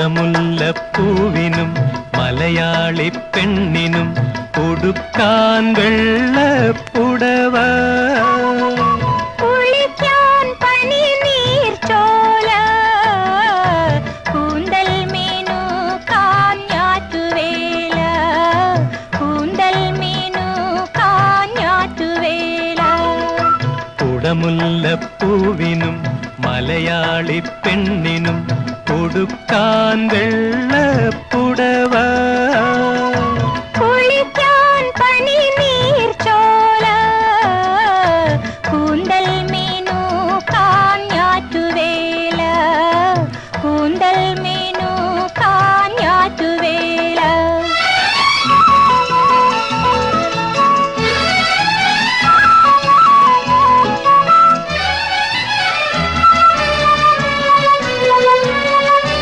കുടമുല്ലപ്പൂവിനും മലയാളി പെണ്ണിനും ഉടുക്കാൻ വെള്ളപ്പുടവ കുളിക്കാൻ പനിനീർ ചോല കൂന്തൽ മീനു കാഞ്ഞാറ്റുവേല കൂന്തൽ മീനു കാഞ്ഞാറ്റുവേല കുടമുല്ലപ്പൂവിനും മലയാളി പെണ്ണിനും ഉടുക്കാൻ വെള്ളപ്പുടവ കുളിക്കാൻ പനിനീർ ചോല കൂന്തൽ മീനു കാഞ്ഞാറ്റുവേല കൂന്തൽ മീ